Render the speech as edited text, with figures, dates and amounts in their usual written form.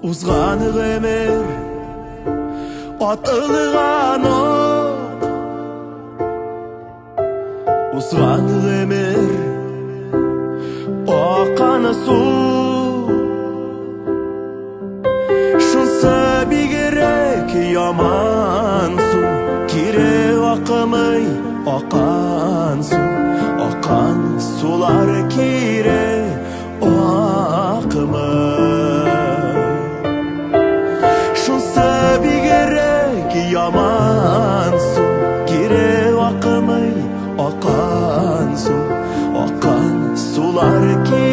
Узганы өмір атылған от, узганы өмір аққаны су. Шынсы бигерек яман су, кире ақымый аққан су. Аққан сулар кире ақымый. Шынсы бигерек яман су, кире ақымый аққан су. Аққан сулар кире